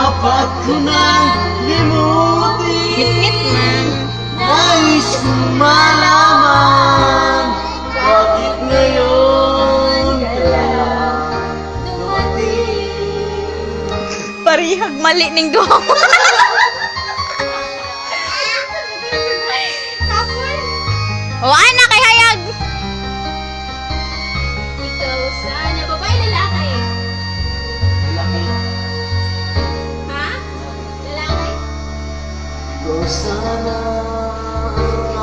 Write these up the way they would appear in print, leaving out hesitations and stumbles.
dapat ko nang limutin. Ngit-ngit man. Nais kong malaman, bakit ngayon ka lang dumating? Parihag mali ning duha. O ana kay hayag. Ikaw sana. Babae, lalaki. Lalaki. Ha? Lalaki? Ikaw sana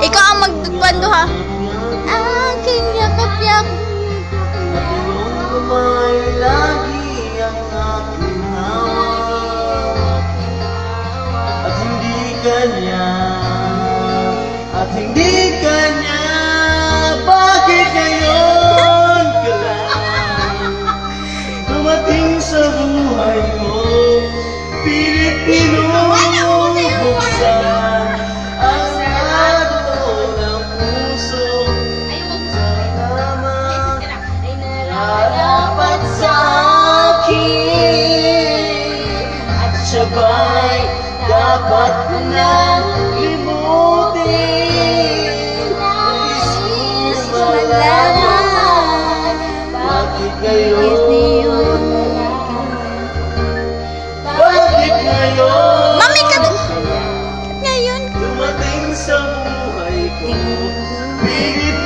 Ikaw ang magpanduha. Aking yakap-yak. at iyong kamay lagi ang aking hawak. At hindi kanya, bakit ngayon ka lang dumating sa buhay ko? Pilit binubuksan ang sarado ng puso. Ayaw mo Sa lamang Ay, dapat sa akin, at sabay dapat ko nang limutin. Nais kong malaman, bakit ngayon? Bakit ngayon? Mami ka ngayon. Dumating sa buhay ko, pilit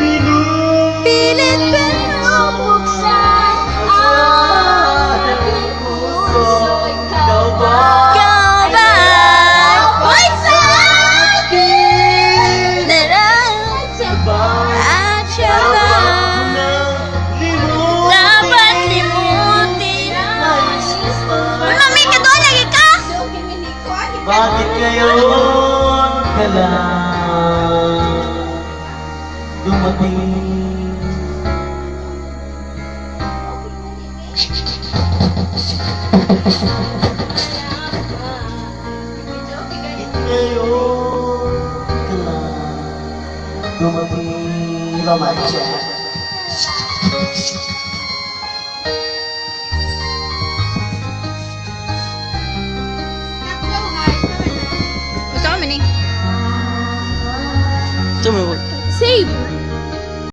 Pilit binubuksan ang aking puso. Ikaw ba? Ikaw ba? Hoy, sa akin? Sabay at siya dapat ba? ko nang limutin. Dapat limutin. Nais ko Uy, mami ka doon lagi ka. bakit ngayon ka lang dumating? Bakit ngayon ka lang dumating? Romancia.